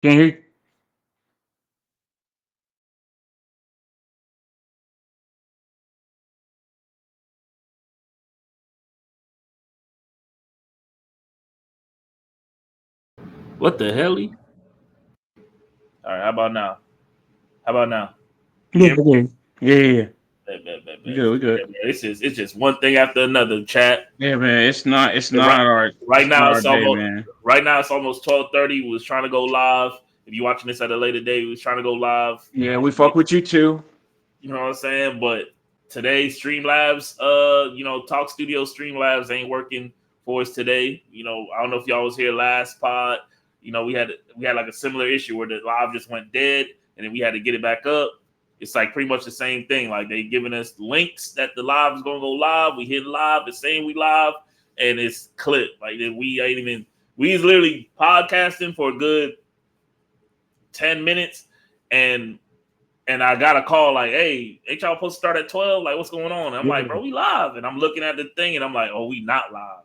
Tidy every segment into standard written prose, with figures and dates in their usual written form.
Can't hear you. What the hell? All right, how about now? How about now? Can you Yeah, hear me? yeah. We Bet. good. We Yeah, good. man, it's just one thing after another. Chat. Yeah, man. It's not. It's Yeah, Right, not our. right It's not now our it's day, almost man. right now it's almost 12:30. We was trying to go live. If you're watching this at a later date, we was trying to go live. Yeah, we fuck with you too. You know what I'm saying? But today, Streamlabs, Talk Studio Streamlabs ain't working for us today. I don't know if y'all was here last pod. We had like a similar issue where the live just went dead, and then we had to get it back up. It's like pretty much the same thing. Like they giving us links that the live is gonna go live. We hit live, it's saying we live, and it's clipped. Like we ain't even. We is literally podcasting for a good 10 minutes, and I got a call like, "Hey, ain't y'all supposed to start at 12? Like, what's going on?" And I'm like, Yeah. "Bro, we live." And I'm looking at the thing, and I'm like, "Oh, we not live."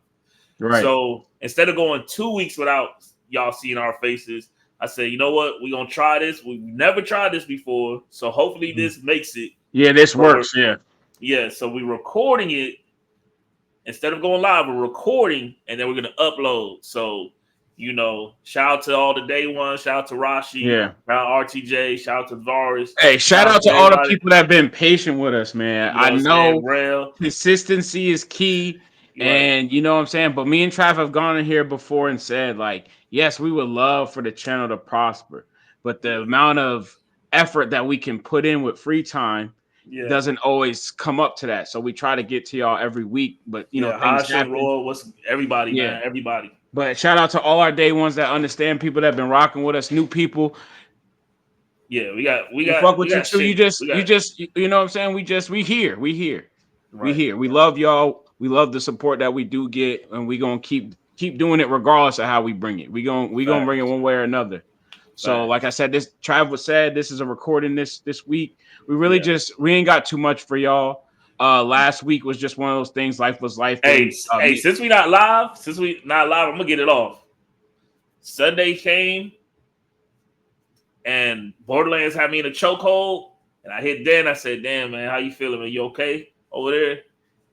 Right. So instead of going 2 weeks without y'all seeing our faces, I said, "You know what? We gonna try this. We've never tried this before, so hopefully this makes it." Yeah, this But we're works. Yeah. yeah, so we recording it instead of going live. We're recording, and then we're gonna upload. So. Shout out to all the day ones. Shout out to Rashi. Yeah. Shout out RTJ. Shout out to Varus. Hey, Shout shout out out to to all the everybody. people that have been patient with us, man. You know I what I'm saying? know Rail. consistency is key, You're right. and you know what I'm saying. But me and Trav have gone in here before and said, like, yes, we would love for the channel to prosper, but the Yeah. amount of effort that we can put in with free time Yeah. doesn't always come up to that. So we try to get to y'all every week, but Yeah. things Hasha, happen. Roy, what's everybody, Yeah. man? Everybody. But shout out to all our day ones that understand, people that have been rocking with us, new people. Yeah, we got we We got fuck we with you got too. shit. We got You know what I'm saying? We here. We right. here. We love y'all. We love the support that we do get, and we gonna keep doing it regardless of how we bring it. We gonna bring it Facts. one way or another. So, like I Facts. said, this Trav said this is a recording this week. Yeah. We ain't got too much for y'all. Last week was just one of those things. Life was life. Hey, hey, since we not live, I'm gonna get it off. Sunday came and Borderlands had me in a chokehold, and I hit Dan. I said, "Damn, man, how you feeling? Are you okay over there?"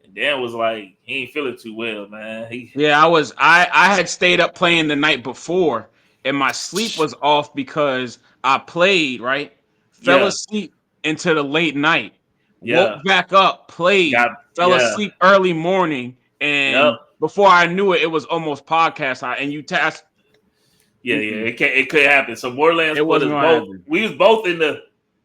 And Dan was like, "He ain't feeling too well, man." Yeah, I had stayed up playing the night before, and my sleep was off because I played, right? Fell Yeah, asleep into the late night, woke yeah, back up, played, got, fell yeah, asleep early morning, yep. and before I knew it, it was almost podcast time. And you tasked, Yeah. It could happen. So Borderlands it put wasn't us gonna both. happen. We was both in the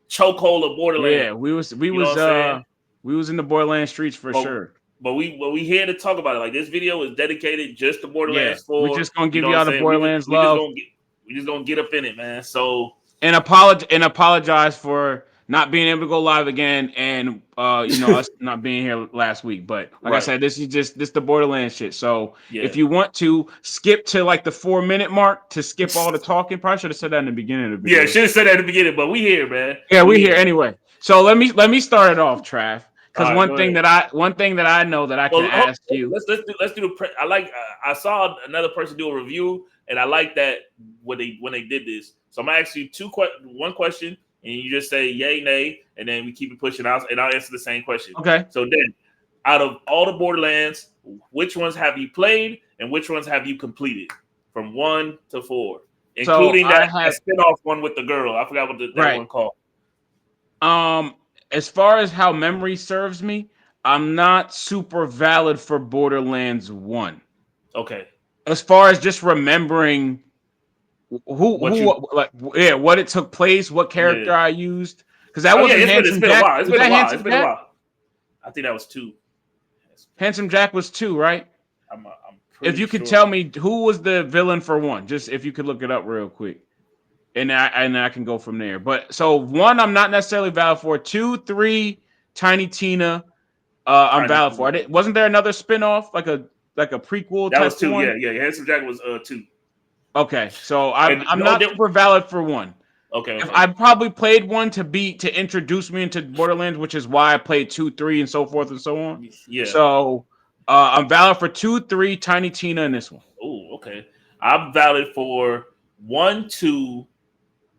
chokehold of Borderlands. Yeah, we was we You know was what I'm saying? we was in the Borderland streets for But sure. we here to talk about it. Like this video is dedicated just to Yeah, Borderlands we 4. just gonna You give know what I'm y'all the saying? Borderlands love. We just gonna get up in it, man. So Apologize for not being able to go live again, and us not being here last week. But like I right, said, this the Borderlands shit. So if yeah. you want to skip to like the 4 minute mark to skip all the talking, probably should have said that in the beginning of the Yeah, video. should have said that at the beginning, but we here, man. Yeah, We we here here. anyway. So let me start it off, Trav. All Because right, go ahead. one thing that I know that I can ask you. Let's do the. I like. I saw another person do a review, and I like that when they did this. So I'm gonna ask you one question, and you just say yay, nay, and then we keep it pushing out, and I'll answer the same question. Okay. So then, out of all the Borderlands, which ones have you played, and which ones have you completed, from 1 to 4, So including I that have spinoff one with the girl? I forgot what that right. one called. As far as how memory serves me, I'm not super valid for Borderlands 1. Okay, As far as just remembering what you? what it took place, what Yeah. character I used, because that Oh yeah, wasn't it's Handsome been a Jack. while. It's Was been a that while. It's Handsome been a Jack? while. I think that was 2. Handsome Jack was 2, right? I'm If pretty you could sure. tell me who was the villain for 1, just if you could look it up real quick, and I can go from there. But so 1, I'm not necessarily valid for. 2, 3, Tiny Tina, I'm Tiny valid Tina. for. Wasn't there another spinoff, like a prequel That type was of 2. one? Yeah. Handsome Jack was 2. Okay, so I'm And I'm no, not super valid for 1. If okay. I probably played 1 to introduce me into Borderlands, which is why I played 2, 3, and so forth and so on. Yeah. So I'm valid for 2, 3, Tiny Tina, in this one. Oh, okay. I'm valid for 1, 2,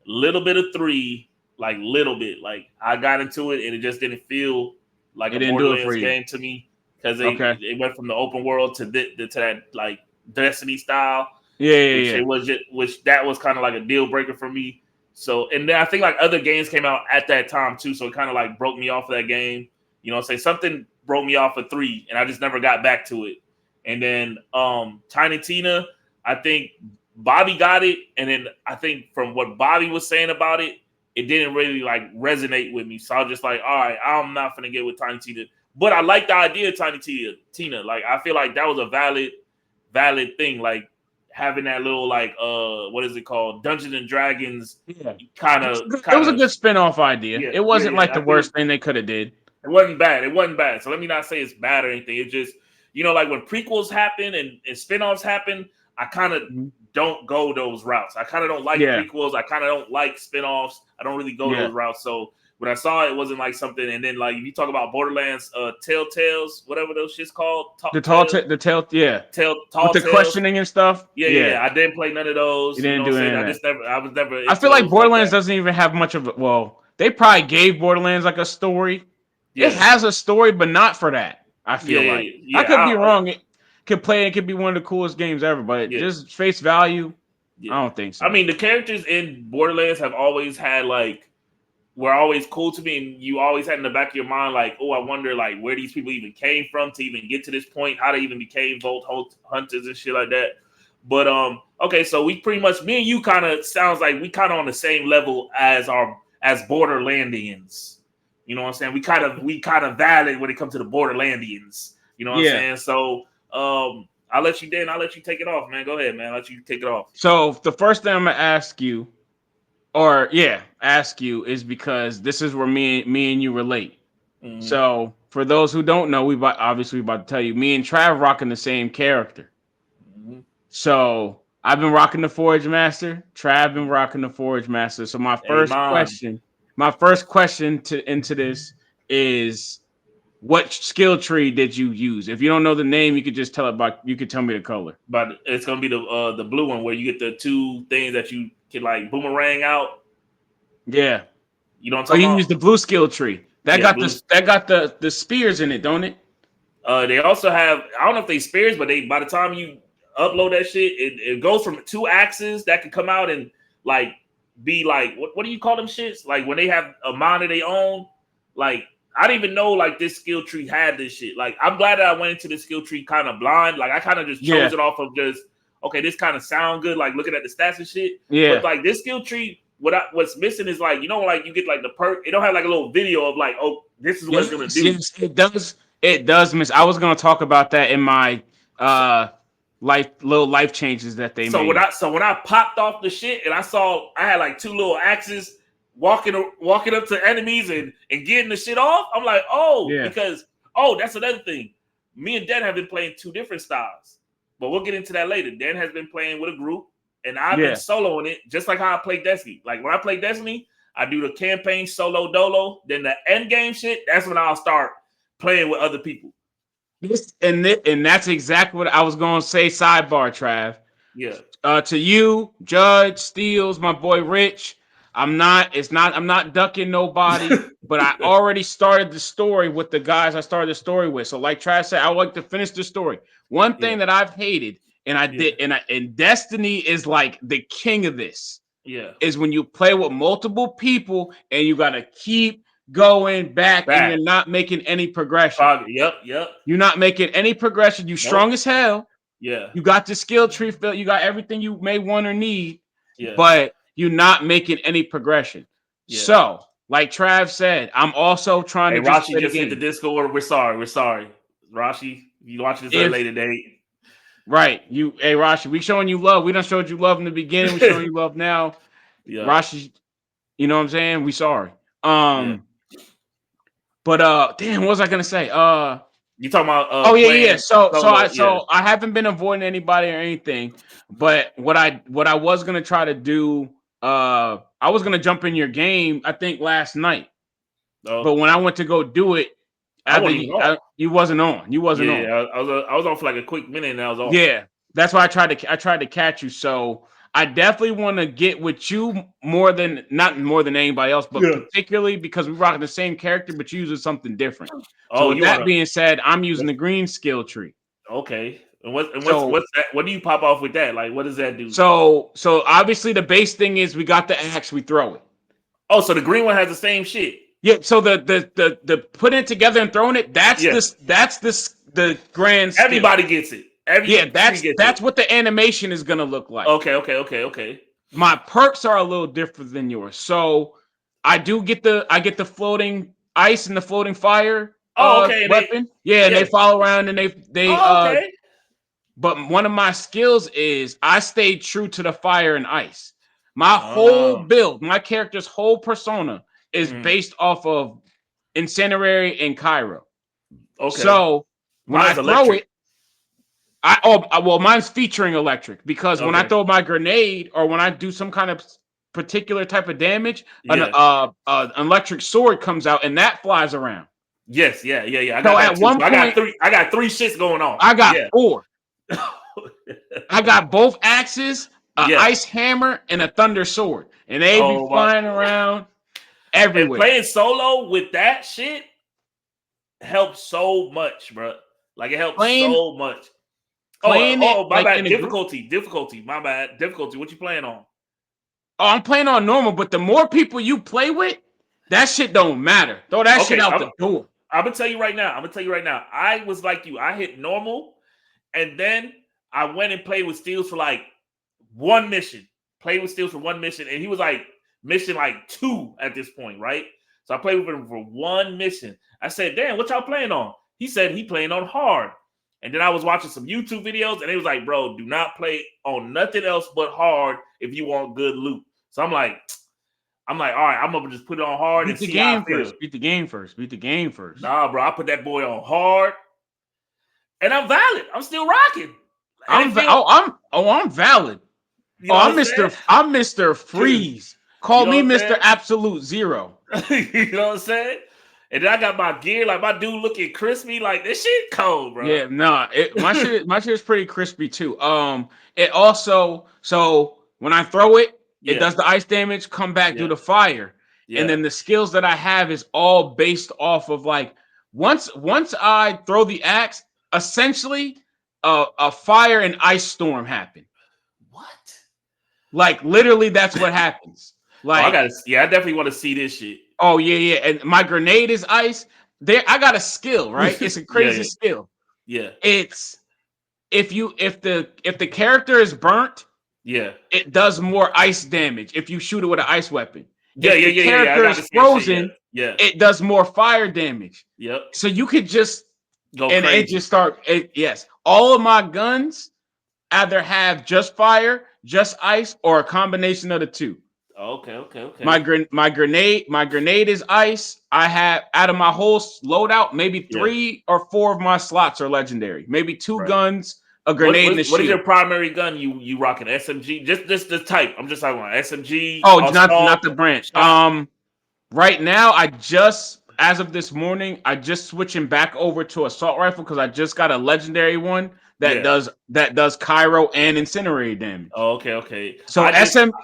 little bit of 3, like little bit. Like I got into it and it just didn't feel like It a didn't do it for Borderlands you. game to me because Okay. it went from the open world to that like Destiny style, which Yeah. it was which that was kind of like a deal breaker for me. So and then I think like other games came out at that time too, so it kind of like broke me off of that game. You know, say something broke me off of 3, and I just never got back to it. And then Tiny Tina, I think Bobby got it, and then I think from what Bobby was saying about it, it didn't really like resonate with me. So I was just like, all right, I'm not gonna get with Tiny Tina. But I like the idea of Tiny Tina. Like I feel like that was a valid thing. Like having that little like what is it called? Dungeons and Dragons kind of It was a good spin-off idea. Yeah, It wasn't like the I think worst thing they could have did. It wasn't bad. So let me not say it's bad or anything. It's just, like when prequels happen and spin-offs happen, I kind of don't go those routes. I kind of don't like prequels. I kind of don't like spin-offs. I don't really go those routes. So when I saw it, it wasn't like something. And then like if you talk about Borderlands, Telltales, whatever those shit's called, the tall with the questioning and stuff. Yeah. I didn't play none of those. You didn't do anything. I was never. I feel like Borderlands doesn't even have much of it. Well, they probably gave Borderlands like a story. Yeah. It has a story, but not for that. I feel like I could be wrong. It could be one of the coolest games ever, but just face value, I don't think so. I mean, the characters in Borderlands have always had like were always cool to me, and you always had in the back of your mind like, oh, I wonder like where these people even came from to even get to this point, how they even became Vault Hunters and shit like that. But okay, so we pretty much me and you kind of sounds like we kind of on the same level as Borderlandians. You know what I'm saying? We kind of valid when it comes to the Borderlandians. You know what I'm saying? So I'll let you take it off, man. Go ahead, man. I'll let you take it off. So the first thing I'm gonna ask you is because this is where me and you relate. Mm-hmm. So for those who don't know, we about to tell you, me and Trav rocking the same character. Mm-hmm. So I've been rocking the Forge Master. Trav been rocking the Forge Master. So my first question into this is, what skill tree did you use? If you don't know the name, you could just tell me the color. But it's gonna be the blue one where you get the 2 things that you can like boomerang out. Yeah. You know what I'm talking about? You use the blue skill tree. That got the spears in it, don't it? They also have, I don't know if they spears, but by the time you upload that shit, it goes from 2 axes that can come out and like be like what do you call them shits? Like when they have a mind of their own. Like I didn't even know like this skill tree had this shit. Like I'm glad that I went into the skill tree kind of blind. Like I kind of just chose it off of just okay, this kind of sound good. Like looking at the stats and shit. Yeah. But like this skill tree, what's missing is like like you get like the perk. It don't have like a little video of like this is what it's gonna do. Yes, it does miss. I was gonna talk about that in my life changes that they made. When I popped off the shit and I had like 2 little axes walking up to enemies and getting the shit off, I'm like, because that's another thing. Me and Dan have been playing 2 different styles, but we'll get into that later. Dan has been playing with a group, and I've been soloing it just like how I play Destiny. Like when I play Destiny, I do the campaign solo dolo. Then the end game shit, that's when I'll start playing with other people. And that's exactly what I was going to say. Sidebar, Trav. Yeah. To you, Judge, Steels, my boy Rich. I'm not ducking nobody, but I already started the story with the guys I started the story with. So like Trav said, I would like to finish the story. One thing that I've hated, and I did, and Destiny is like the king of this. Yeah. Is when you play with multiple people and you got to keep going back and you're not making any progression. Yep. You're not making any progression. You strong as hell. Yeah. You got the skill tree filled. You got everything you may want or need. Yeah. But you're not making any progression. Yeah. So, like Trav said, I'm also trying to Rashi just hit the Discord. We're sorry. Rashi, you watch this at a later date. Right. Rashi, we showing you love. We done showed you love in the beginning. We showing you love now. Yeah. Rashi, you know what I'm saying? We sorry. But damn, what was I gonna say? You talking about So I haven't been avoiding anybody or anything, but what I was gonna try to do, I was gonna jump in your game, I think last night. But when I went to go do it, you wasn't on. You wasn't on. Yeah, I was on for like a quick minute and I was off. Yeah, that's why I tried to catch you. So I definitely want to get with you not more than anybody else, but particularly because we're rocking the same character, but you're using something different. So with that being said, I'm using the green skill tree. Okay. And what's that? What do you pop off with that? Like, what does that do? So obviously the base thing is we got the axe, we throw it. Oh, so the green one has the same shit. Yeah. So the putting it together and throwing it, that's the grand skill. Everybody gets it. That's what the animation is gonna look like. Okay. My perks are a little different than yours. So I get the floating ice and the floating fire weapon. And they follow around and they but one of my skills is I stayed true to the fire and ice. My whole build, my character's whole persona is based off of Incinerary and Cairo. Okay. So when I throw it, mine's featuring electric because when I throw my grenade or when I do some kind of particular type of damage, an electric sword comes out and that flies around. Yes, yeah. I got I got three shits going on. I got 4. I got both axes, an ice hammer, and a thunder sword, and they be flying around everywhere. And playing solo with that shit helps so much, bro. Like it helps so much. My bad. Difficulty. My bad. Difficulty. What you playing on? Oh, I'm playing on normal, but the more people you play with, that shit don't matter. Throw that shit out the door. I'm gonna tell you right now. I was like you. I hit normal, and then I went and played with Steels for like one mission. Played with Steels for one mission, and he was like mission like 2 at this point, right? So I played with him for one mission. I said, "Damn, what y'all playing on?" He said he playing on hard. And then I was watching some YouTube videos, and it was like, "Bro, do not play on nothing else but hard if you want good loot." So I'm like, all right, I'm gonna just put it on hard and see how I feel. Beat the game first. Nah, bro, I put that boy on hard, and I'm valid. I'm still rocking. I'm valid. You know I'm Mr. Freeze. Call me Mr. Absolute Zero. You know what I'm saying? And then I got my gear, like my dude looking crispy, like this shit cold, bro. Yeah, my shit is pretty crispy too. It also, so when I throw it, it does the ice damage, come back, do the fire. And then the skills that I have is all based off of like once I throw the axe, essentially a fire and ice storm happen. What? Like literally that's what happens. Like I definitely want to see this shit. Oh yeah. And my grenade is ice. I got a skill, right? It's a crazy skill. Yeah. It's if the character is burnt, it does more ice damage if you shoot it with an ice weapon. If the character is frozen, it does more fire damage. Yep. So you could just go crazy. It just start. Yes, all of my guns either have just fire, just ice, or a combination of the two. Okay. My grenade is ice. I have out of my whole loadout, maybe 3 or 4 of my slots are legendary. Maybe 2 guns, a grenade, and a shield. What is your primary gun? You rocking SMG? Just the type. I'm just talking about SMG. Oh, not the branch. Right now, as of this morning, I just switching back over to assault rifle because I just got a legendary one that does Cairo and incinerary damage. Oh, okay. So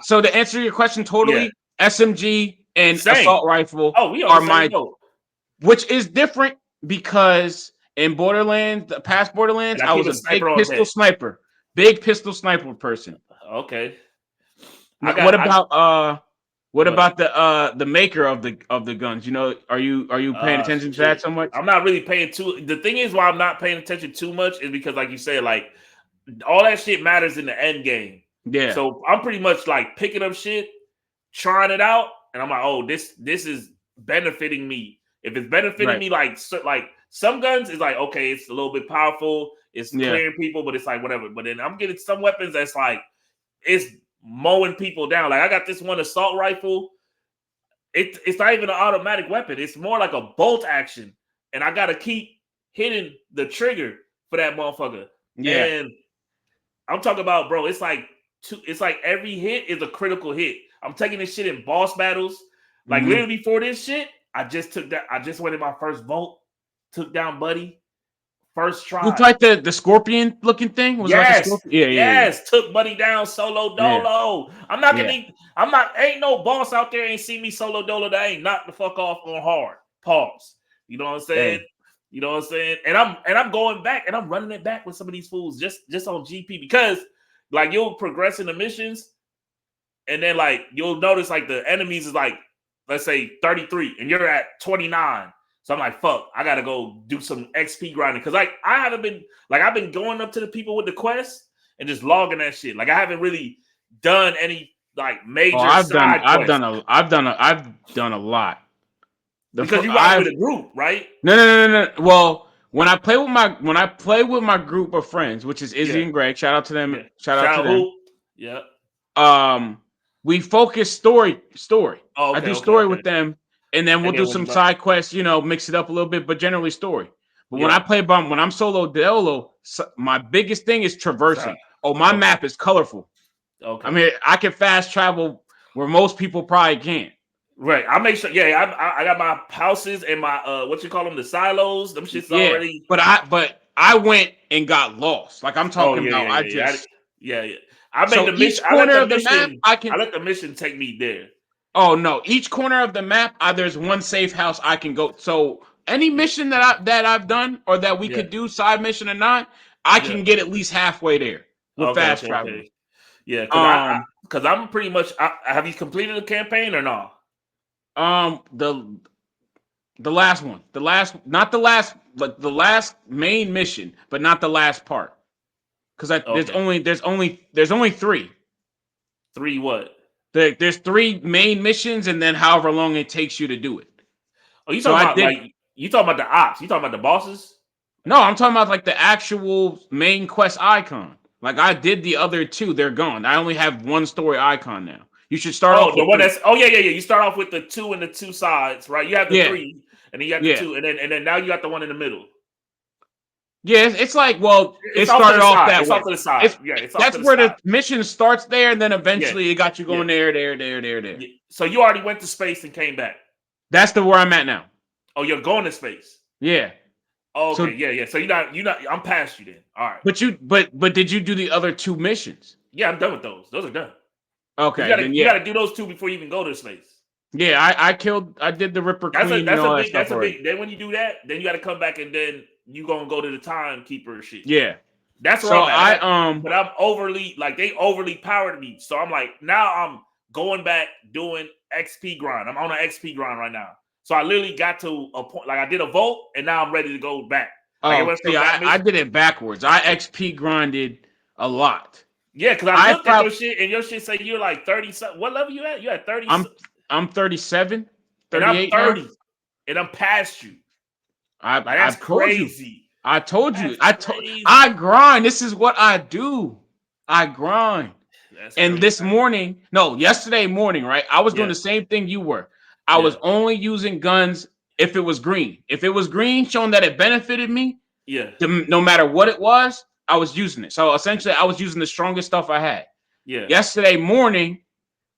so to answer your question totally, SMG and assault rifle are my boat. Which is different because in Borderlands, the past Borderlands, I was a big pistol sniper. Big pistol sniper person. Okay. What about the maker of the guns? You know, are you paying attention to that so much? I'm not really paying too. The thing is, why I'm not paying attention too much is because, like you said, like all that shit matters in the end game. Yeah. So I'm pretty much like picking up shit, trying it out, and I'm like, oh, this is benefiting me. If it's benefiting me, like some guns is like, okay, it's a little bit powerful, it's clearing people, but it's like whatever. But then I'm getting some weapons that's like it's mowing people down. Like I got this one assault rifle. It's not even an automatic weapon. It's more like a bolt action, and I gotta keep hitting the trigger for that motherfucker. Yeah. And I'm talking about, bro. It's like every hit is a critical hit. I'm taking this shit in boss battles. Like literally before this shit, I just went in my first vote, took down Buddy, first try. You like the scorpion looking thing? Was like a scorpion? Yeah. Took buddy down solo dolo. Yeah. I'm not gonna. Ain't no boss out there ain't see me solo dolo that ain't knocked the fuck off on hard. Pause. You know what I'm saying? Hey. You know what I'm saying? And I'm going back and I'm running it back with some of these fools just on GP because like you'll progress in the missions and then like you'll notice like the enemies is like let's say 33 and you're at 29. So I'm like, fuck, I gotta go do some XP grinding because like I've been going up to the people with the quest and just logging that shit. Like I haven't really done any like major. I've done a lot. Because you ride with a group, right? No. Well, when I play with my group of friends, which is Izzy and Greg, shout out to them. Yeah. Shout out to them. Yeah. We focus story. Oh, okay, I do story with them. And then we'll do some side quests, mix it up a little bit, but generally story. But when I'm solo dolo, my biggest thing is traversing. My map is colorful. Okay. I mean, I can fast travel where most people probably can't. Right. I make sure. Yeah, I got my houses and my what you call them, the silos. Them shit's already. But I went and got lost. Like I'm talking about. I made the mission. Each corner of the map, I let the mission take me there. Oh no! Each corner of the map, there's one safe house I can go. So any mission that I've done or that we could do, side mission or not, I can get at least halfway there with fast travel. Okay. Yeah, because I'm pretty much. Have you completed the campaign or not? The last one, not the last, like the last main mission, but not the last part. Because there's only 3. 3 what? There's 3 main missions, and then however long it takes you to do it. Oh, you talking about you talking about the ops? You talking about the bosses? No, I'm talking about like the actual main quest icon. Like I did the other 2, they're gone. I only have 1 story icon now. You should start off. The one that's. Oh yeah. You start off with the 2 and the 2 sides, right? You have the 3, and then you have the 2, and then now you got the one in the middle. Yeah, it's like it started off that way. It's off to the side. That's where the mission starts there, and then eventually it got you going there. Yeah. So you already went to space and came back. That's where I'm at now. Oh, you're going to space. Yeah. Oh, okay. So you're not. I'm past you then. All right. But did you do the other 2 missions? Yeah, I'm done with those. Those are done. Okay. You gotta do those 2 before you even go to space. Yeah, I did the Ripper Queen. That's a big. Then when you do that, then you got to come back and then you gonna go to the timekeeper shit. Yeah, that's where I'm at. But I'm overly they overly powered me, so I'm like now I'm going back doing XP grind. I'm on an XP grind right now, so I literally got to a point like I did a vote, and now I'm ready to go back. I did it backwards. I XP grinded a lot. Yeah, because I looked at your shit, and your shit say you're like 30. What level you at? You at 30? I'm 37, 38 and I'm 30, and I'm past you. That's crazy. I told you. I grind. This is what I do. I grind. And yesterday morning, right? I was doing the same thing you were. I was only using guns if it was green. If it was green, showing that it benefited me, no matter what it was, I was using it. So essentially, I was using the strongest stuff I had. Yeah. Yesterday morning,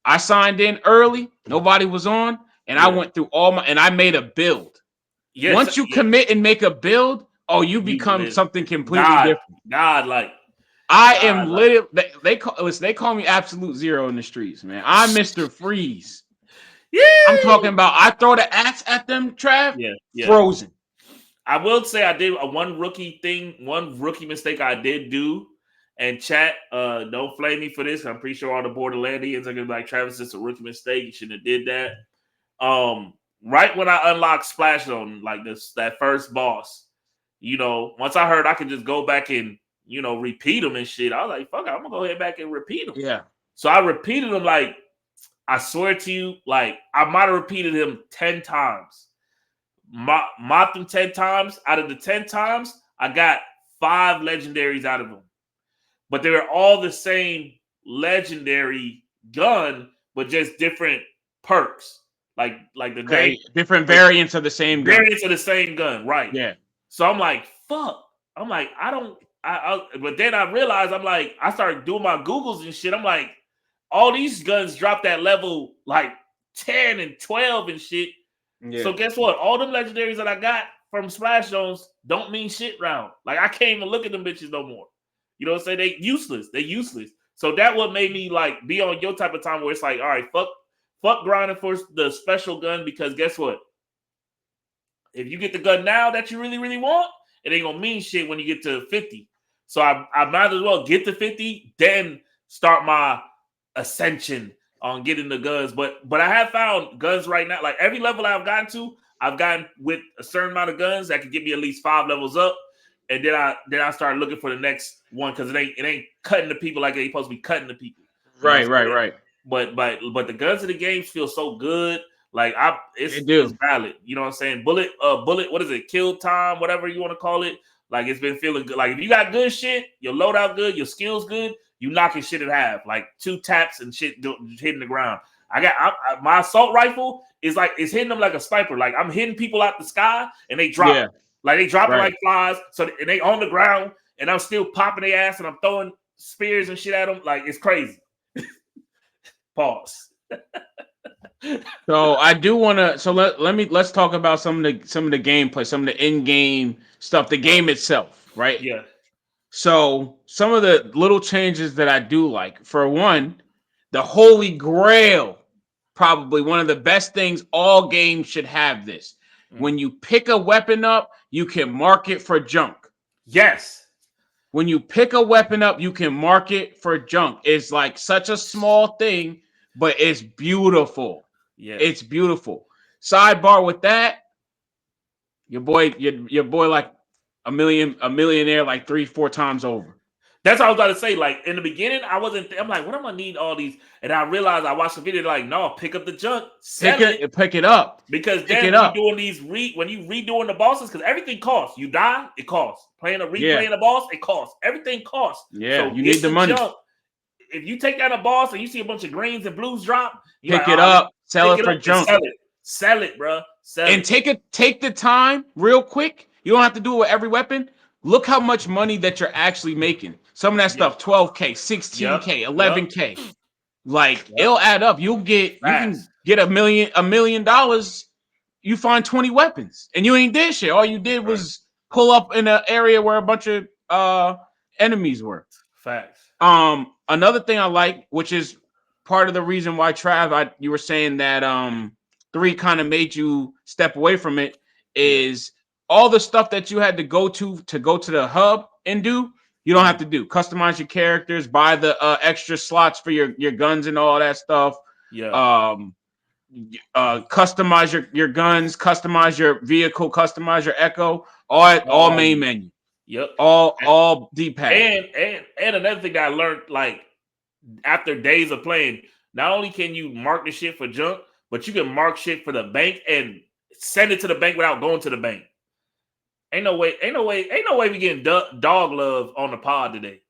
I signed in early. Nobody was on, and I went through and I made a build. Yes, once you commit and make a build, you become something completely different. I am literally. They call me Absolute Zero in the streets, man. I'm Mr. Freeze. Yeah, I'm talking about. I throw the axe at them, Trav. Yeah. Frozen. I will say I did one rookie mistake I did do. And chat, don't flame me for this. I'm pretty sure all the Borderlandians are gonna be like, Travis, it's a rookie mistake. You shouldn't have did that. Right when I unlocked Splash Zone, like that first boss, once I heard I could just go back and repeat them and shit, I was like, fuck it, I'm gonna go ahead back and repeat them. Yeah. So I repeated them like, I swear to you, like I might have repeated him 10 times. Mopped them 10 times. Out of the 10 times, I got 5 legendaries out of them. But they were all the same legendary gun, but just different perks. Like different variants of the same gun. Variants of the same gun, right. Yeah. So I'm like, fuck. I'm like, but then I realized I started doing my Googles and shit. I'm like, all these guns dropped at level like 10 and 12 and shit. Yeah. So guess what? All them legendaries that I got from splash zones don't mean shit round. Like I can't even look at them bitches no more. You know what I'm saying? They useless. They useless. So that what made me like be on your type of time where it's like, all right, fuck grinding for the special gun, because guess what? If you get the gun now that you really, really want, it ain't gonna mean shit when you get to 50. So I might as well get to 50, then start my ascension on getting the guns. But I have found guns right now. Like every level I've gotten with a certain amount of guns that can get me at least 5 levels up. And then I started looking for the next one, because it ain't cutting the people like they supposed to be cutting the people. Right. But the guns in the games feel so good. Like it's valid. You know what I'm saying? Bullet, what is it? Kill time, whatever you want to call it. Like it's been feeling good. Like if you got good shit, your loadout good, your skills good, you knocking shit in half. Like 2 taps and shit hitting the ground. My assault rifle is like it's hitting them like a sniper. Like I'm hitting people out the sky and they drop. Yeah. Like they dropping like flies. So and they on the ground and I'm still popping their ass and I'm throwing spears and shit at them. Like it's crazy. Pause. So I do want to. So let's talk about some of the gameplay, some of the in-game stuff, the game itself, right? Yeah. So some of the little changes that I do like. For one, the Holy Grail, probably one of the best things. All games should have this. When you pick a weapon up, you can mark it for junk. Yes. When you pick a weapon up, you can mark it for junk. It's like such a small thing, but it's beautiful. Yeah, it's beautiful. Sidebar with that, your boy like a millionaire like 3-4 times over. That's what I was about to say. Like in the beginning, I'm like, what am I need all these? And I realized I watched the video like, no, pick up the junk, pick it up. Because then when you're doing these when you redoing the bosses, because everything costs. You die, it costs. Replaying the boss, it costs. Everything costs. Yeah, so you need the money. Junk. If you take down a boss and you see a bunch of greens and blues drop, pick it up, sell it for junk. Sell it, bro. Take the time real quick. You don't have to do it with every weapon. Look how much money that you're actually making. Some of that stuff, 12K, 16K, 11K. Like it'll add up. You can get $1 million. You find 20 weapons and you ain't did shit. All you did was pull up in an area where a bunch of enemies were. Facts. Another thing I like, which is part of the reason why Trav, you were saying that 3 kind of made you step away from it, is all the stuff that you had to go to the hub and do. You don't have to do. Customize your characters, buy the extra slots for your guns and all that stuff. Yeah. Customize your guns, customize your vehicle, customize your echo. All main menu. Yep. All D-pad. And another thing that I learned, like after days of playing, not only can you mark the shit for junk, but you can mark shit for the bank and send it to the bank without going to the bank. Ain't no way we getting dog love on the pod today.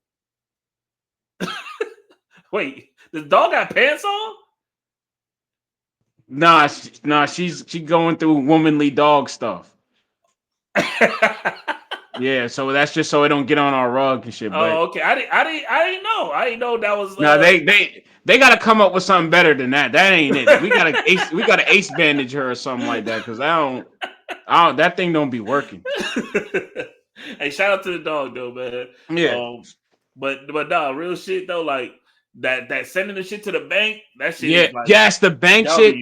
Wait, does dog got pants on? Nah, she's going through womanly dog stuff. Yeah, so that's just so it don't get on our rug and shit. But, okay. I didn't know. I didn't know that was. No, they got to come up with something better than that. That ain't it. We got to ace bandage her or something like that, because that thing don't be working. Hey, shout out to the dog though, man. Yeah. But nah, real shit though, like that sending the shit to the bank, that shit. Yeah, is like, yes, the bank shit.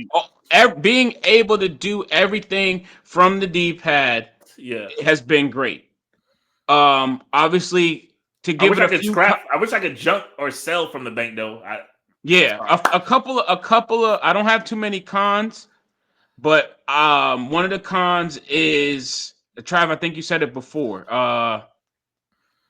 Being able to do everything from the D-pad, has been great. Obviously, to give I wish I could junk or sell from the bank though. A couple of. I don't have too many cons, but one of the cons is Trav. I think you said it before.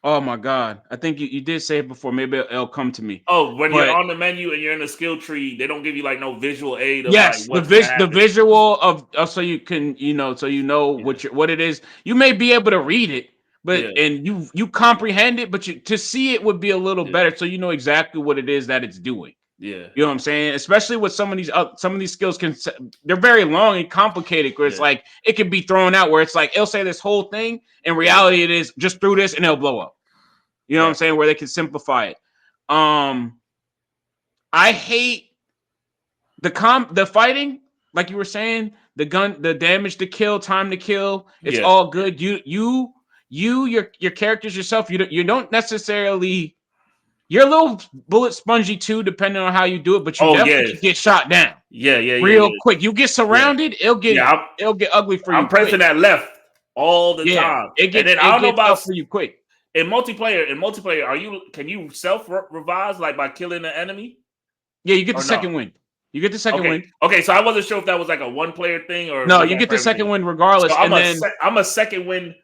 Oh my God, I think you did say it before. Maybe it'll come to me. Oh, when you're on the menu and you're in the skill tree, they don't give you like no visual aid. Of, yes, like, the visual of so you can what it is. You may be able to read it, but and you comprehend it, but to see it would be a little better, so you know exactly what it is that it's doing. Yeah, you know what I'm saying. Especially with some of these skills they're very long and complicated. Where it's like it can be thrown out. Where it's like it'll say this whole thing. In reality, it is just through this and it'll blow up. You know what I'm saying? Where they can simplify it. I hate the fighting, like you were saying. the gun, the damage to kill, time to kill. It's Yeah. all good. Your characters yourself. You don't necessarily. You're a little bullet spongy too, depending on how you do it. But you Oh definitely yeah. can get shot down Yeah. real quick. You get Yeah. surrounded, Yeah. it'll get ugly for you I'm pressing quick. that left all the Yeah, time. it And gets then I don't know about tough for you quick. in multiplayer, can you self revise like by killing the enemy? Yeah, you get the Or no? second win. You get the second win. Okay, so I wasn't sure if that was like a one player thing or No, was you that get for the second everything? win regardless. So I'm a second win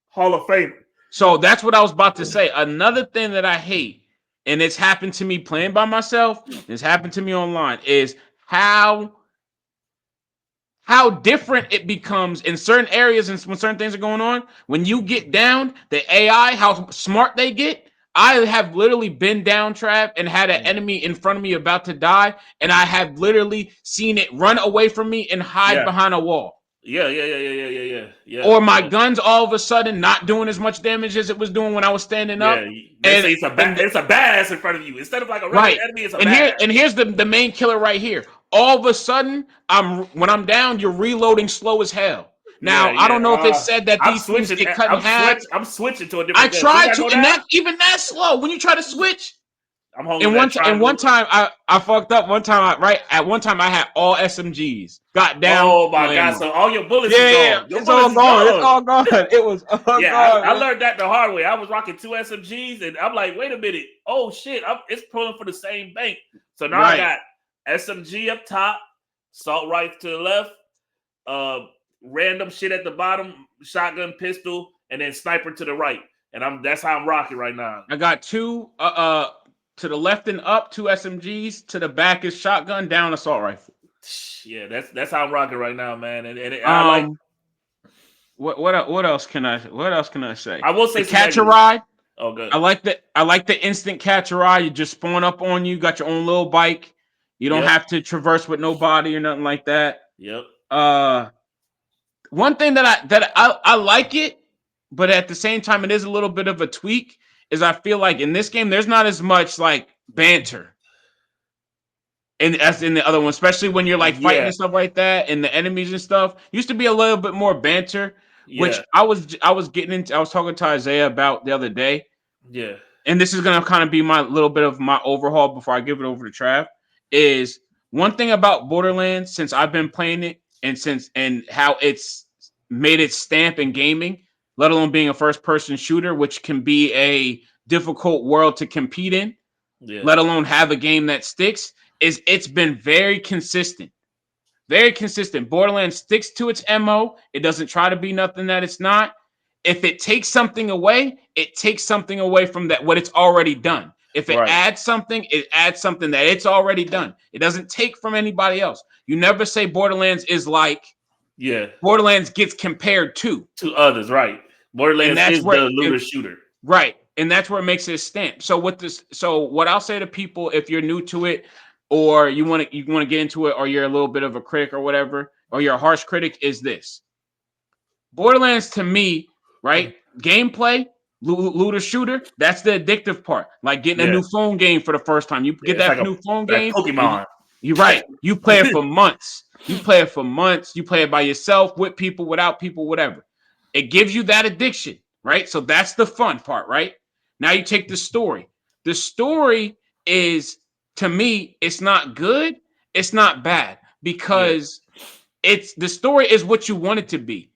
Hall of Famer. So that's what I was about to say. Another thing that I hate, and it's happened to me playing by myself, it's happened to me online, is how different it becomes in certain areas and when certain things are going on. When you get down, the AI, how smart they get. I have literally been down, Trav, and had an enemy in front of me about to die, and I have literally seen it run away from me and hide behind a wall. Yeah. Or my gun's all of a sudden not doing as much damage as it was doing when I was standing up. They say it's a badass in front of you instead of like a regular enemy. It's a badass. And here's the main killer right here. All of a sudden, when I'm down, you're reloading slow as hell. Now I don't know if it said that these things get cut in half. I'm switching to a different. I tried to, and that's slow. When you try to switch, I'm holding one time I fucked up. One time I had all SMGs. Got down. Oh my god! So all your bullets is gone. It's all gone. It was all gone. I learned that the hard way. I was rocking 2 SMGs, and I'm like, wait a minute. Oh shit! It's pulling for the same bank. So now I got SMG up top, assault rifle to the left, random shit at the bottom, shotgun, pistol, and then sniper to the right. And that's how I'm rocking right now. I got 2 to the left and up, 2 SMGs. To the back is shotgun, down assault rifle. Yeah, that's how I'm rocking right now, man. And I like. What else can I say? I will say catch a ride. Oh, good. I like the instant catch a ride. You just spawn up on you. Got your own little bike. You don't have to traverse with nobody or nothing like that. Yep. One thing that I like it, but at the same time, it is a little bit of a tweak. Is I feel like in this game, there's not as much like banter. And as in the other one, especially when you're like fighting and stuff like that, and the enemies and stuff, used to be a little bit more banter, which I was getting into. I was talking to Isaiah about the other day. Yeah. And this is gonna kind of be my little bit of my overhaul before I give it over to Trav. Is one thing about Borderlands since I've been playing it and how it's made its stamp in gaming, let alone being a first-person shooter, which can be a difficult world to compete in, let alone have a game that sticks, is it's been very consistent. Very consistent. Borderlands sticks to its MO. It doesn't try to be nothing that it's not. If it takes something away, it takes something away from that what it's already done. If it adds something, it adds something that it's already done. It doesn't take from anybody else. You never say Borderlands is like Borderlands gets compared to others, right? Borderlands is the looter shooter. Right. And that's where it makes it stamp. So what I'll say to people if you're new to it or you want to get into it or you're a little bit of a critic or whatever, or you're a harsh critic is this. Borderlands to me, right? Gameplay, looter shooter, that's the addictive part. Like getting a new phone game for the first time. You get that new phone game. Pokemon. You're right. You play it for months. You play it by yourself, with people, without people, whatever. It gives you that addiction, right? So that's the fun part, right? Now you take the story. The story is, to me, it's not good. It's not bad because the story is what you want it to be.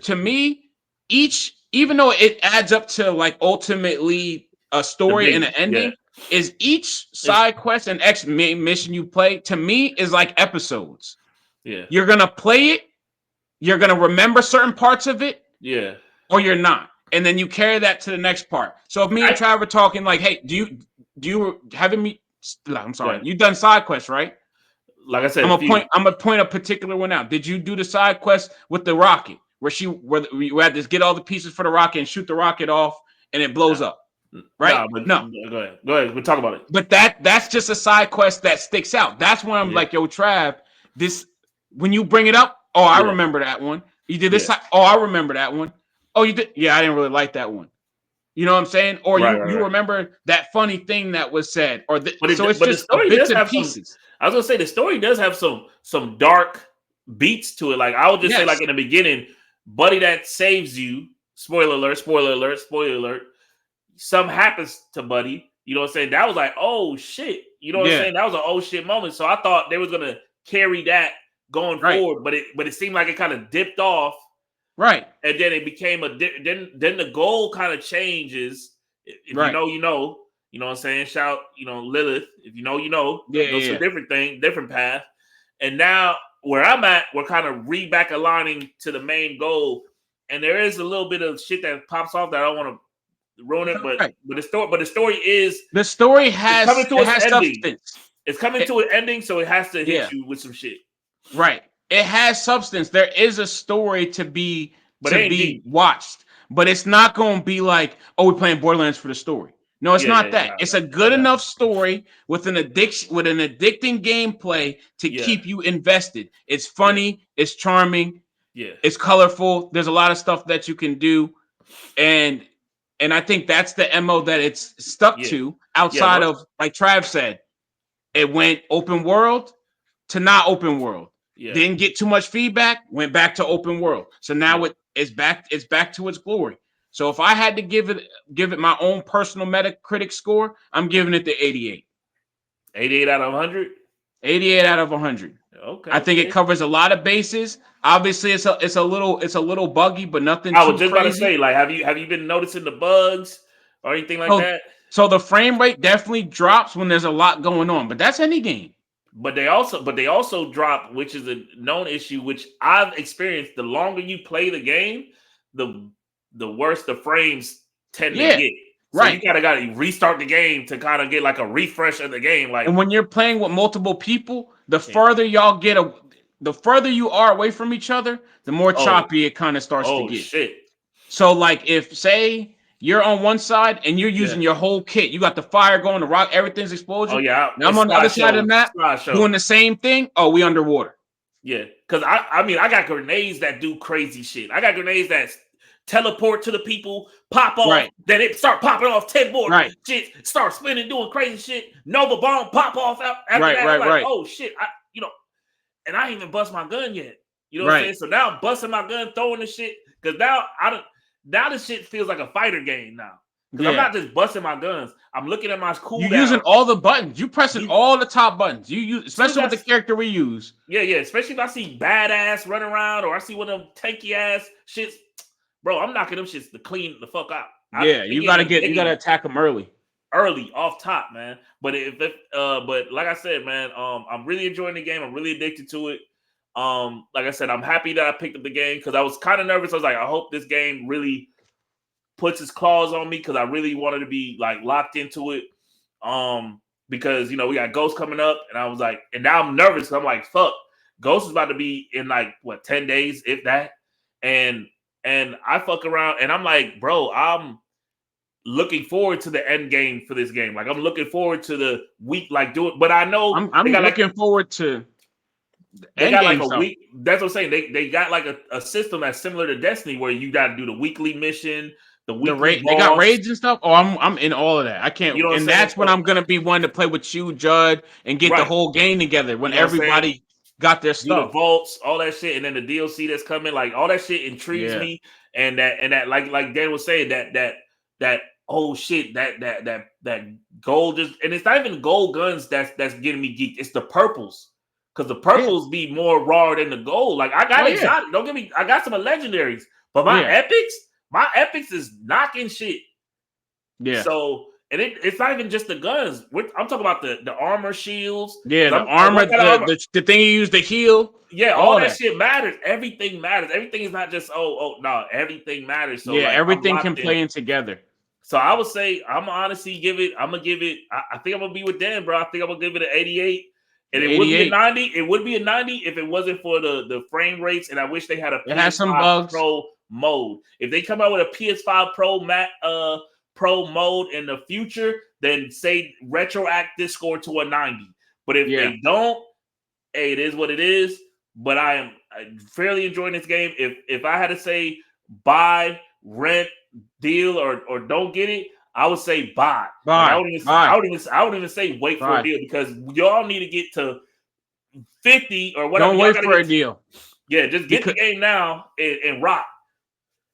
To me, even though it adds up to like ultimately a story and an ending, is each side quest and main mission you play to me is like episodes. Yeah, you're gonna play it, you're gonna remember certain parts of it, or you're not, and then you carry that to the next part. So if me and Trav are talking, like, hey, do you having me? I'm sorry, you done side quests, right? Like I said, I'm gonna point a particular one out. Did you do the side quest with the rocket, where we had to get all the pieces for the rocket and shoot the rocket off, and it blows up? Right? No. Go ahead. We'll talk about it. But that's just a side quest that sticks out. That's when I'm like, yo, Trav, when you bring it up, I remember that one. You did this. I remember that one. Oh, you did? Yeah, I didn't really like that one. You know what I'm saying? Or you remember that funny thing that was said. So it's just bits and pieces. I was gonna say the story does have some dark beats to it. Like I would just say, like in the beginning, buddy that saves you. Spoiler alert! Spoiler alert! Spoiler alert! Something happens to buddy. You know what I'm saying? That was like, oh shit. You know what I'm saying? That was an oh shit moment. So I thought they was gonna carry that going forward, but it seemed like it kind of dipped off. Right. And then it became then the goal kind of changes. If you know, you know. You know what I'm saying? Shout, Lilith. If you know, you know. Yeah, Those are different thing, different path. And now where I'm at, we're kind of back aligning to the main goal. And there is a little bit of shit that pops off that I don't want to ruin it, but the story has coming to its ending. Substance. It's coming to an ending, so it has to hit you with some shit. Right. It has substance. There is a story to be watched, but it's not going to be like, oh, we're playing Borderlands for the story. No, it's not that. It's a good enough story with an addicting gameplay to keep you invested. It's funny, it's charming, it's colorful. There's a lot of stuff that you can do, and I think that's the MO that it's stuck to. Outside of, like Trav said, it went open world to not open world. Didn't get too much feedback. Went back to open world. So now it's back. It's back to its glory. So if I had to give it my own personal Metacritic score, I'm giving it the 88. 88 out of 100? 88 out of 100. Okay. I think it covers a lot of bases. Obviously, it's a little buggy, but nothing too I was just crazy. about to say, like, have you been noticing the bugs or anything like that? So the frame rate definitely drops when there's a lot going on, but that's any game. But they also drop, which is a known issue, which I've experienced. The longer you play the game, the worse the frames tend to get. So you gotta restart the game to kind of get like a refresh of the game. Like, and when you're playing with multiple people, the further the further you are away from each other, the more choppy it kind of starts to get. Shit. So like if say you're on one side and you're using your whole kit, you got the fire going, the rock, everything's exploding. Oh yeah. Now I'm on the other side of the map doing the same thing. Oh, we underwater. Yeah, because I got grenades that do crazy shit. I got grenades that teleport to the people, pop off, then it start popping off 10 more. Shit, start spinning, doing crazy shit. Nova bomb pop off after that. I'm like, oh shit, and I ain't even bust my gun yet. You know what I'm saying? So now I'm busting my gun, throwing the shit, because now this shit feels like a fighter game now. Because I'm not just busting my guns. I'm looking at my cooldown. You're using all the buttons. You pressing all the top buttons. You use, especially with the character we use. Yeah. Especially if I see badass running around or I see one of them tanky ass shits. Bro, I'm knocking them shits to clean the fuck out. You gotta attack them early off top, man. But but like I said, man, I'm really enjoying the game. I'm really addicted to it. Like I said, I'm happy that I picked up the game because I was kind of nervous. I was like, I hope this game really puts its claws on me because I really wanted to be like locked into it. Because we got Ghost coming up, and I was like, and now I'm nervous. I'm like, fuck, Ghost is about to be in like 10 days, if that, and I fuck around, and I'm like, bro, I'm looking forward to the end game for this game. Like, I'm looking forward to the week, like do it. But I know I'm looking forward to. They got like a week. That's what I'm saying. They got like a system that's similar to Destiny, where you got to do the weekly mission, the weekly. They got raids and stuff. Oh, I'm in all of that. I can't. And that's when I'm gonna be one to play with you, Judd, and get the whole game together when everybody got their stuff, the vaults, all that shit, and then the DLC that's coming. Like all that shit intrigues me, and that like Dan was saying that oh shit that gold just, and it's not even gold guns that's getting me geeked. It's the purples. Because the purples be more raw than the gold. Like I got exotic. Don't get me. I got some of legendaries, but my epics is knocking shit. Yeah. So and it's not even just the guns. I'm talking about the armor shields. Yeah, the armor, the thing you use to heal. Yeah, all that shit matters. Everything matters. Everything is not just no. Everything matters. So everything can play in together. So I would say I'm gonna honestly give it. I'm gonna give it. I think I'm gonna be with Dan, bro. I think I'm gonna give it an 88. And it would be a 90. It would be a 90 if it wasn't for the frame rates. And I wish they had a PS5 Pro mode. If they come out with a PS5 Pro mode in the future, then say retroact this score to a 90. But if they don't, hey, it is what it is. But I'm fairly enjoying this game. If I had to say buy, rent, deal, or don't get it, I would say buy. I wouldn't even say wait for a deal because y'all need to get to 50 or whatever. Don't Y'all wait gotta for get a deal. just get the game now and rock.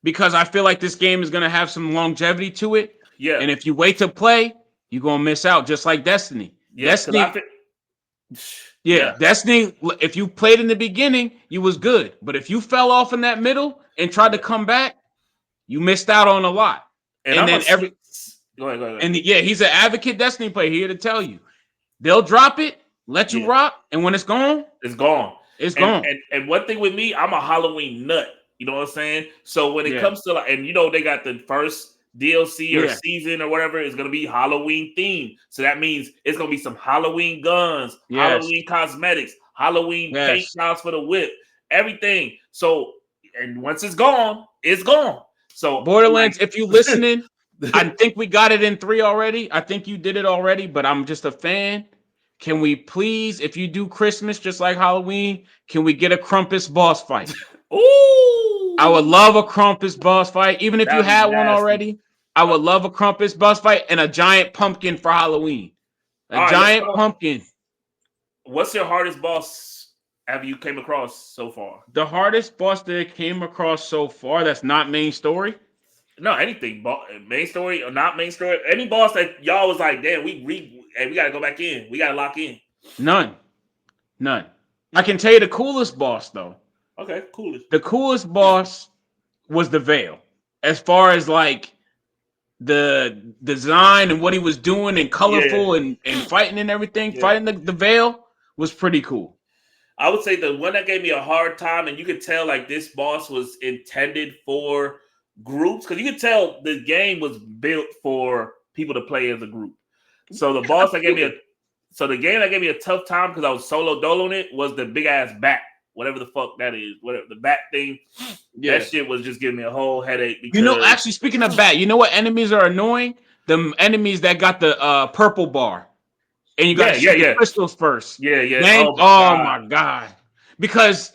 Because I feel like this game is gonna have some longevity to it. Yeah. And if you wait to play, you're gonna miss out, just like Destiny. Yeah, because I think Destiny, if you played in the beginning, you was good. But if you fell off in that middle and tried to come back, you missed out on a lot. And then go ahead. And he's an advocate Destiny player here to tell you. They'll drop it, let you rock, and when it's gone, it's gone. It's gone. And one thing with me, I'm a Halloween nut. You know what I'm saying? So when it comes to and they got the first DLC or season or whatever is going to be Halloween themed. So that means it's going to be some Halloween guns, Halloween cosmetics, Halloween paint jobs for the whip, everything. So, and once it's gone, it's gone. So Borderlands, if you listening, I think we got it in 3 already. I think you did it already, but I'm just a fan. Can we please, if you do Christmas just like Halloween, can we get a Krampus boss fight? Ooh! I would love a Krampus boss fight. Even if you had one already, I would love a Krampus boss fight and a giant pumpkin for Halloween. A giant pumpkin. What's your hardest boss have you came across so far? The hardest boss that I came across so far that's not main story? No, anything. Main story or not main story. Any boss that y'all was like, damn, we got to go back in. We got to lock in. None. I can tell you the coolest boss, though. Okay, coolest. The coolest boss was the Veil. As far as like the design and what he was doing and colorful and fighting and everything, fighting the Veil was pretty cool. I would say the one that gave me a hard time, and you could tell like this boss was intended for groups, because you could tell the game was built for people to play as a group. So the boss that gave me the game that gave me a tough time because I was solo doloing it was the big ass bat, whatever the fuck that is, whatever the bat thing. Yeah. That shit was just giving me a whole headache. Because, actually, speaking of bat, you know what enemies are annoying? The enemies that got the purple bar, and you got to shoot the crystals first. Yeah. Oh my god, because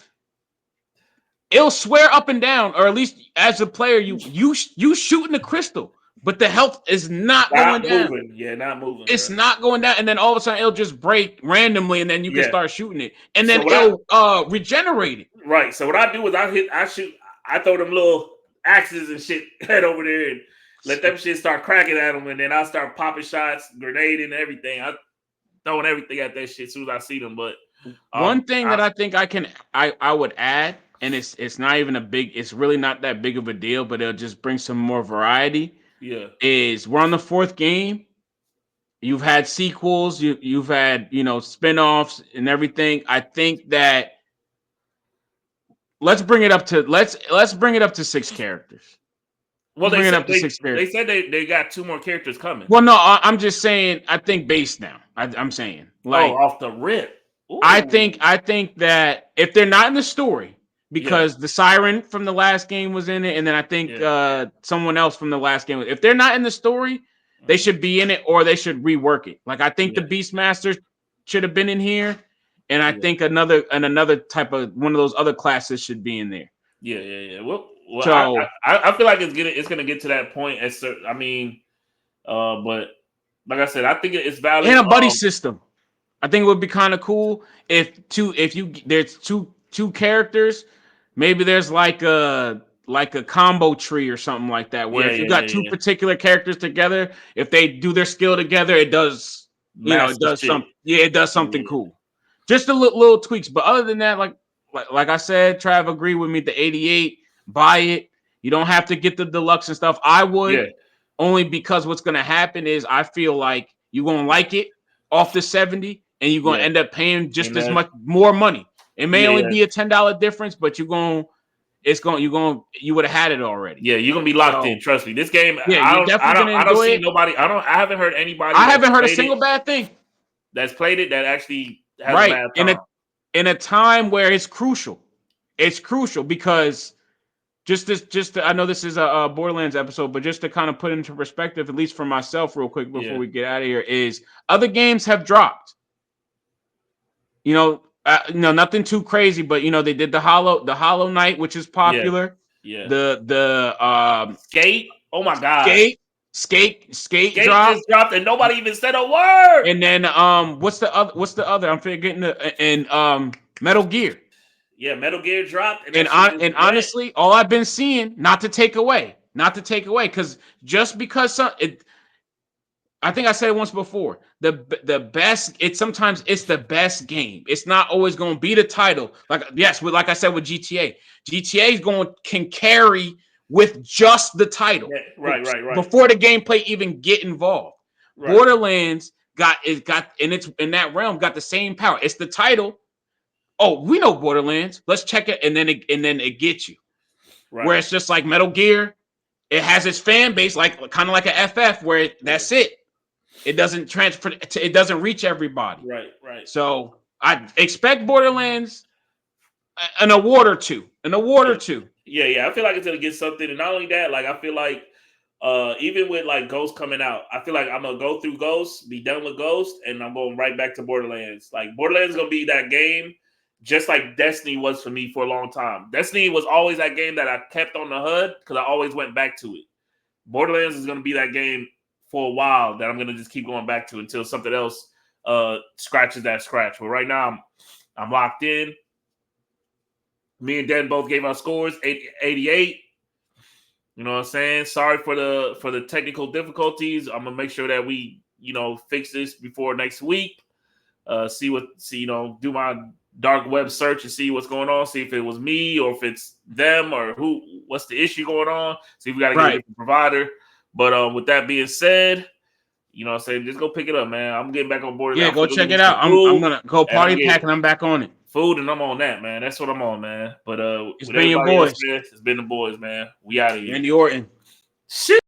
it'll swear up and down, or at least as a player, you shooting the crystal, but the health is not going down. Yeah, not moving. It's not going down, and then all of a sudden it'll just break randomly, and then you can start shooting it, and then it'll regenerate it. Right. So what I do is I throw them little axes and shit head over there and let them shit start cracking at them, and then I start popping shots, grenading, and everything. I throwing everything at that shit as soon as I see them. But one thing that I think I would add. And it's not even it's really not that big of a deal, but it'll just bring some more variety. Yeah. Is we're on the 4th game. You've had sequels, you've had, spin-offs and everything. I think that let's bring it up to 6 characters. Well, they said they got 2 more characters coming. Well, no, I'm just saying, I think base now. I'm saying like off the rip. Ooh. I think that if they're not in the story, because the Siren from the last game was in it, and then I think someone else from the last game. If they're not in the story, they should be in it, or they should rework it. Like I think the Beastmaster should have been in here, and I think another type of one of those other classes should be in there. Yeah. Well, so I feel like it's gonna get to that point. But like I said, I think it's valid. And a buddy system. I think it would be kind of cool if there's two characters. Maybe there's like a combo tree or something like that, where if you got 2 particular characters together, if they do their skill together, it does something cool. Just a little tweaks, but other than that, like I said, Trav agreed with me. The 88, buy it. You don't have to get the deluxe and stuff. I would only because what's gonna happen is I feel like you're gonna like it off the 70, and you're gonna end up paying just as much more money. It may only be a $10 difference, but you would have had it already. Yeah, you're gonna be locked in. Trust me. This game, I haven't heard anybody. I haven't heard a single bad thing that's played it that actually has a bad time. In a time where it's crucial. It's crucial because I know this is a Borderlands episode, but just to kind of put into perspective, at least for myself, real quick before we get out of here, is other games have dropped. Nothing too crazy, but they did the Hollow Knight, which is popular. Yeah. The Skate. Oh my god. Skate. Skate Skate drop. just dropped and nobody even said a word. And then what's the other? I'm forgetting Metal Gear. Yeah, Metal Gear dropped, and And that shit just went. honestly, all I've been seeing, not to take away, because just because I think I said it once before. The best, sometimes it's the best game. It's not always going to be the title. Like I said with GTA. GTA can carry with just the title. Yeah, right. Before the gameplay even get involved. Right. Borderlands got in that realm got the same power. It's the title. Oh, we know Borderlands. Let's check it, and then it gets you. Right. Where it's just like Metal Gear, it has its fan base, kind of like a FF, where that's it. It doesn't transfer. It doesn't reach everybody. Right. So I expect Borderlands an award or two. Yeah. I feel like it's gonna get something, and not only that, like I feel like even with like Ghost coming out, I feel like I'm gonna go through Ghost, be done with Ghost, and I'm going right back to Borderlands. Like Borderlands is gonna be that game, just like Destiny was for me for a long time. Destiny was always that game that I kept on the hood because I always went back to it. Borderlands is gonna be that game for a while that I'm gonna just keep going back to until something else scratches that scratch. But right now I'm locked in. Me and Dan both gave our scores 88. You know what I'm saying? Sorry for the technical difficulties. I'm gonna make sure that we fix this before next week. Do my dark web search and see what's going on. See if it was me or if it's them or what's the issue going on. See if we got to get a different provider. But with that being said, you know what I'm saying, just go pick it up, man. I'm getting back on board. Yeah, go check it out. I'm gonna go party pack and I'm back on it. Food and I'm on that, man. That's what I'm on, man. But it's been your boys. It's been the boys, man. We out of here. Randy Orton. Shit.